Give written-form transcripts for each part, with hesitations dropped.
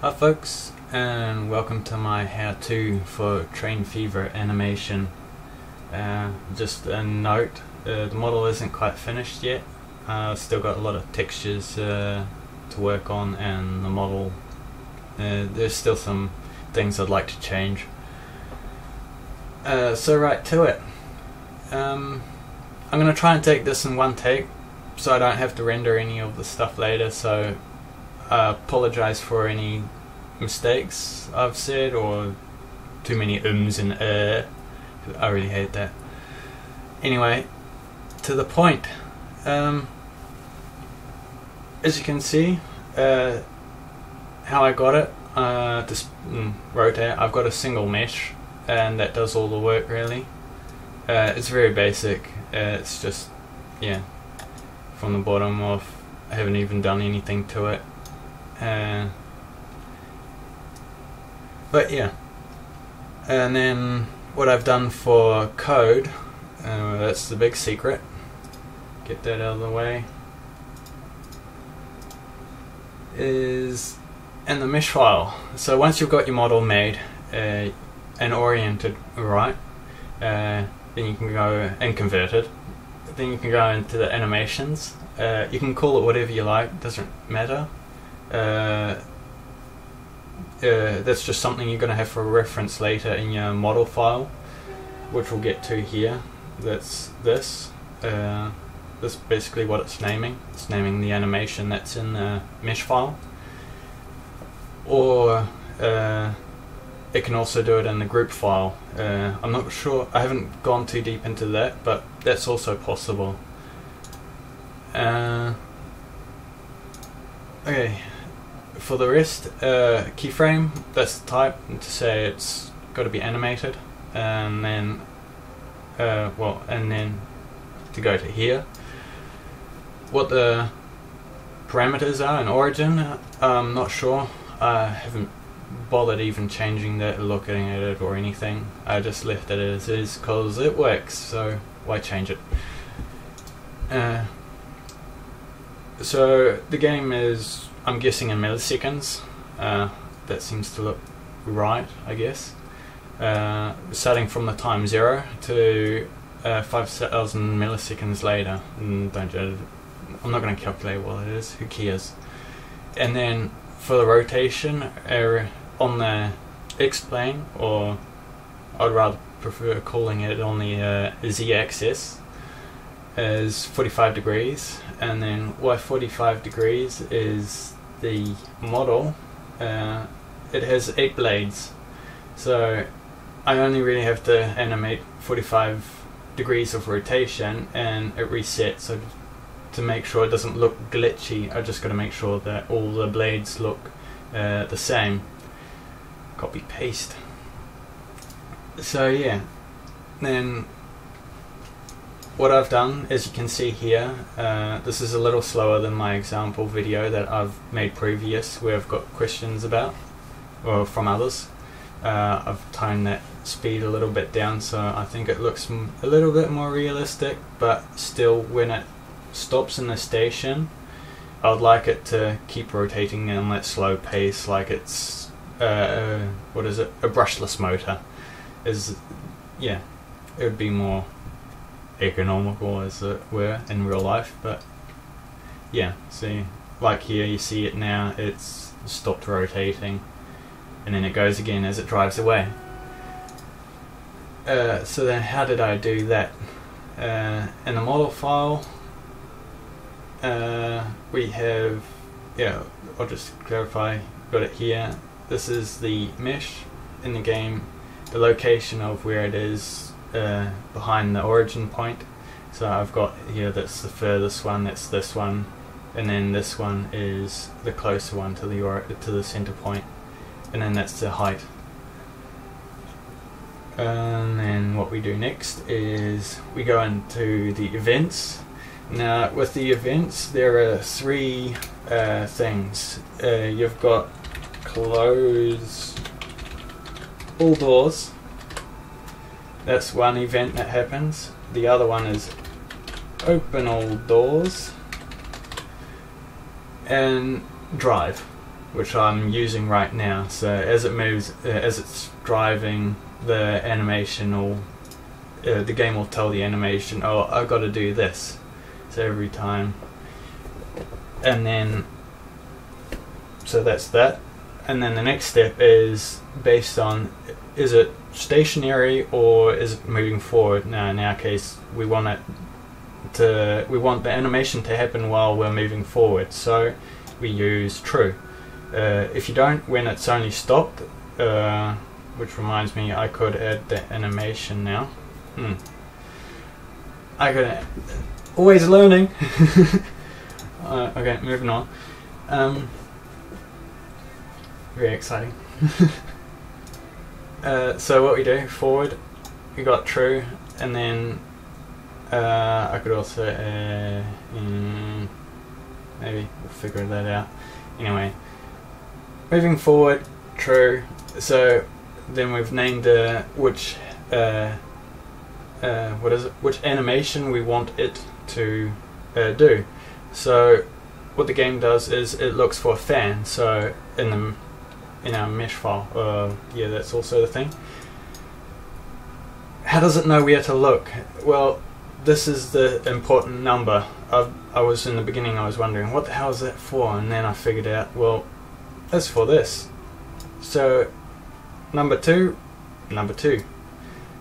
Hi folks, and welcome to my how-to for Train Fever animation. Just a note, the model isn't quite finished yet. Still got a lot of textures to work on, and the model, there's still some things I'd like to change. So right to it. I'm going to try and take this in one take so I don't have to render any of the stuff later, so apologize for any mistakes I've said or too many ums and I really hate that. Anyway, to the point. As you can see, how I got it, just rotate. I've got a single mesh and that does all the work really. It's very basic. It's just, yeah, from the bottom off. I haven't even done anything to it. But yeah, and then what I've done for code, that's the big secret. Get that out of the way. Is in the mesh file. So once you've got your model made and oriented right, then you can go and converted. Then you can go into the animations. You can call it whatever you like, doesn't matter. That's just something you're going to have for reference later in your model file, which we'll get to here. That's this. That's basically what it's naming. It's naming the animation that's in the mesh file. Or it can also do it in the group file. I'm not sure, I haven't gone too deep into that, but that's also possible. Okay. For the rest, keyframe, that's the type to say it's got to be animated, and then, and then to go to here. What the parameters are in Origin, I'm not sure. I haven't bothered even changing that, looking at it or anything. I just left it as is because it works, so why change it? So the game is, I'm guessing, in milliseconds. That seems to look right, I guess. Starting from the time 0 to 5,000 milliseconds later. I'm not going to calculate what it is, who cares. And then for the rotation, on the X-plane, or I'd rather prefer calling it on the Z-axis, is 45 degrees, and then why 45 degrees is the model, it has 8 blades, so I only really have to animate 45 degrees of rotation and it resets. So to make sure it doesn't look glitchy, I just got to make sure that all the blades look the same. Copy paste. So yeah, then what I've done, as you can see here, this is a little slower than my example video that I've made previous, where I've got questions about, or from others. I've toned that speed a little bit down, so I think it looks a little bit more realistic, but still, when it stops in the station, I'd like it to keep rotating on that slow pace, like it's, what is it, a brushless motor. Yeah, it would be more economical, as it were, in real life. But yeah, see, like here you see it now, it's stopped rotating and then it goes again as it drives away. So then how did I do that? In the model file, we have, yeah, I'll just clarify, got it here. This is the mesh in the game, the location of where it is behind the origin point. So I've got here, that's the furthest one, that's this one, and then this one is the closer one to the center point, and then that's the height. And then what we do next is we go into the events. Now with the events, there are 3 things. You've got close all doors. That's one event that happens. The other one is open all doors and drive. which I'm using right now. So as it moves, as it's driving, the animation will, the game will tell the animation, oh, I've got to do this. So every time, and then, so that's that. And then the next step is based on, is it stationary or is it moving forward? Now in our case, we want the animation to happen while we're moving forward, so we use true. If you don't, when it's only stopped, which reminds me, I could add the animation now. I could, always learning. Okay, moving on. Very exciting. So what we do, forward, we got true, and then I could also maybe we'll figure that out. Anyway, moving forward, true. So then we've named which what is it? Which animation we want it to do. So what the game does is it looks for a fan. So in our mesh file, yeah, that's also the thing. How does it know where to look? Well, this is the important number. I was in the beginning, I was wondering what the hell is that for, and then I figured out, well, that's for this. So number 2, number 2.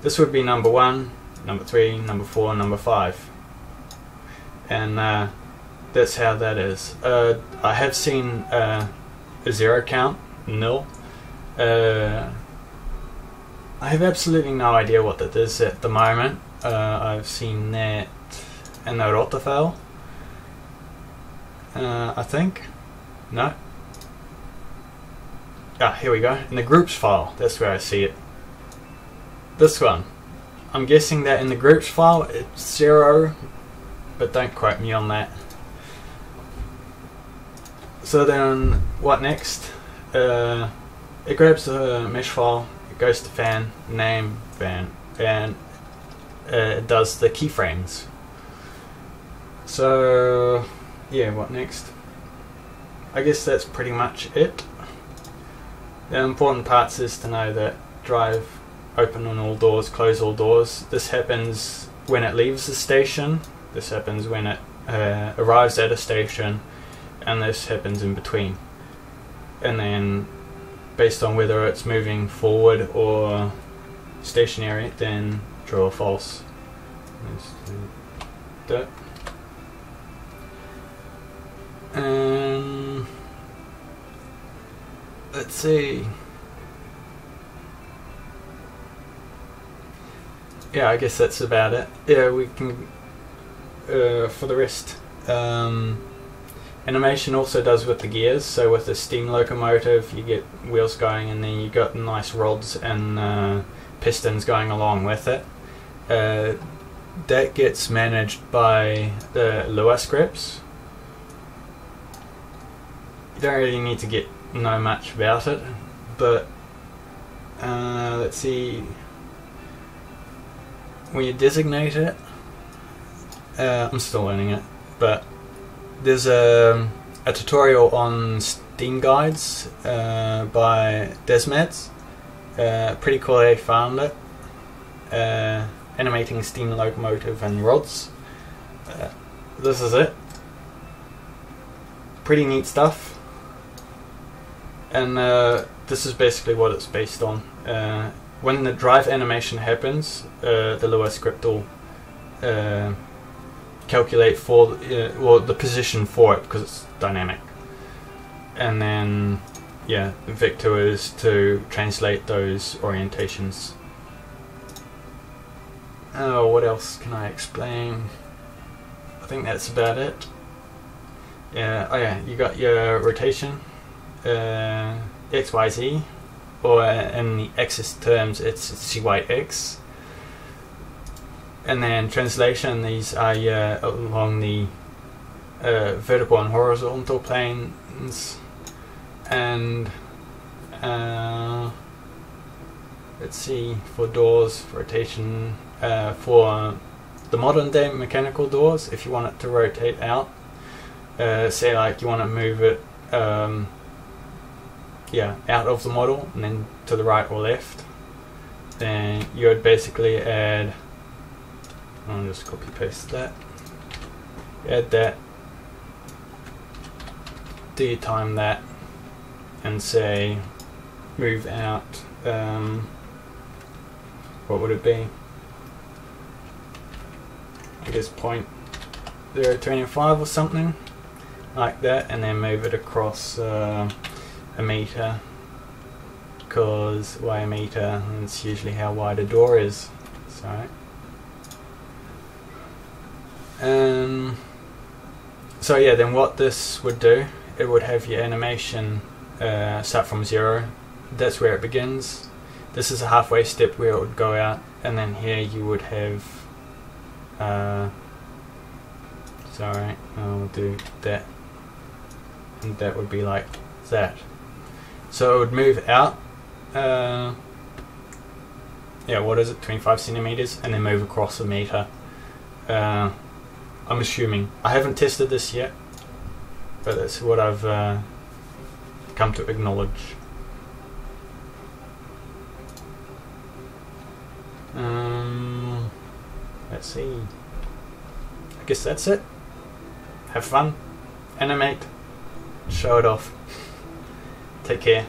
This would be number 1, number 3, number 4, number 5, and that's how that is. I have seen a 0 count, nil. I have absolutely no idea what that is at the moment. I've seen that in the Rota file, I think. No. Ah, here we go. In the groups file, that's where I see it. This one. I'm guessing that in the groups file it's 0, but don't quote me on that. So then, what next? It grabs the mesh file, it goes to fan, name, fan, and it does the keyframes. So, yeah, what next? I guess that's pretty much it. The important parts is to know that drive open on all doors, close all doors. This happens when it leaves the station, this happens when it arrives at a station, and this happens in between. And then based on whether it's moving forward or stationary, then true or false. Let's do that. Let's see. Yeah, I guess that's about it. Yeah, we can for the rest. Animation also does with the gears, so with the steam locomotive you get wheels going and then you got nice rods and pistons going along with it. That gets managed by the Lua scripts. You don't really need to know much about it, but let's see. When you designate it, I'm still learning it, but there's a tutorial on Steam Guides by Desmeds. Pretty cool they found it. Animating steam locomotive and rods. This is it. Pretty neat stuff. And this is basically what it's based on. When the drive animation happens, the Lua script will calculate for well, the position for it because it's dynamic, and then yeah, the vector is to translate those orientations. Oh, what else can I explain? I think that's about it. Yeah. Oh yeah, you got your rotation, X, Y, Z, or in the axis terms it's CY, X. And then translation, these are along the vertical and horizontal planes. And let's see, for doors, rotation, for the modern day mechanical doors, if you want it to rotate out, say like you want to move it out of the model and then to the right or left, then you would basically add, I'll just copy paste that, add that, detime that, and say move out, what would it be? I guess 0.025 or something like that, and then move it across a meter, because why a meter? It's usually how wide a door is. So yeah, then what this would do, it would have your animation start from 0. That's where it begins. This is a halfway step where it would go out, and then here you would have I'll do that, and that would be like that. So it would move out, what is it, 25 centimeters, and then move across a meter. I'm assuming. I haven't tested this yet, but that's what I've come to acknowledge. Let's see. I guess that's it. Have fun, animate, show it off. Take care.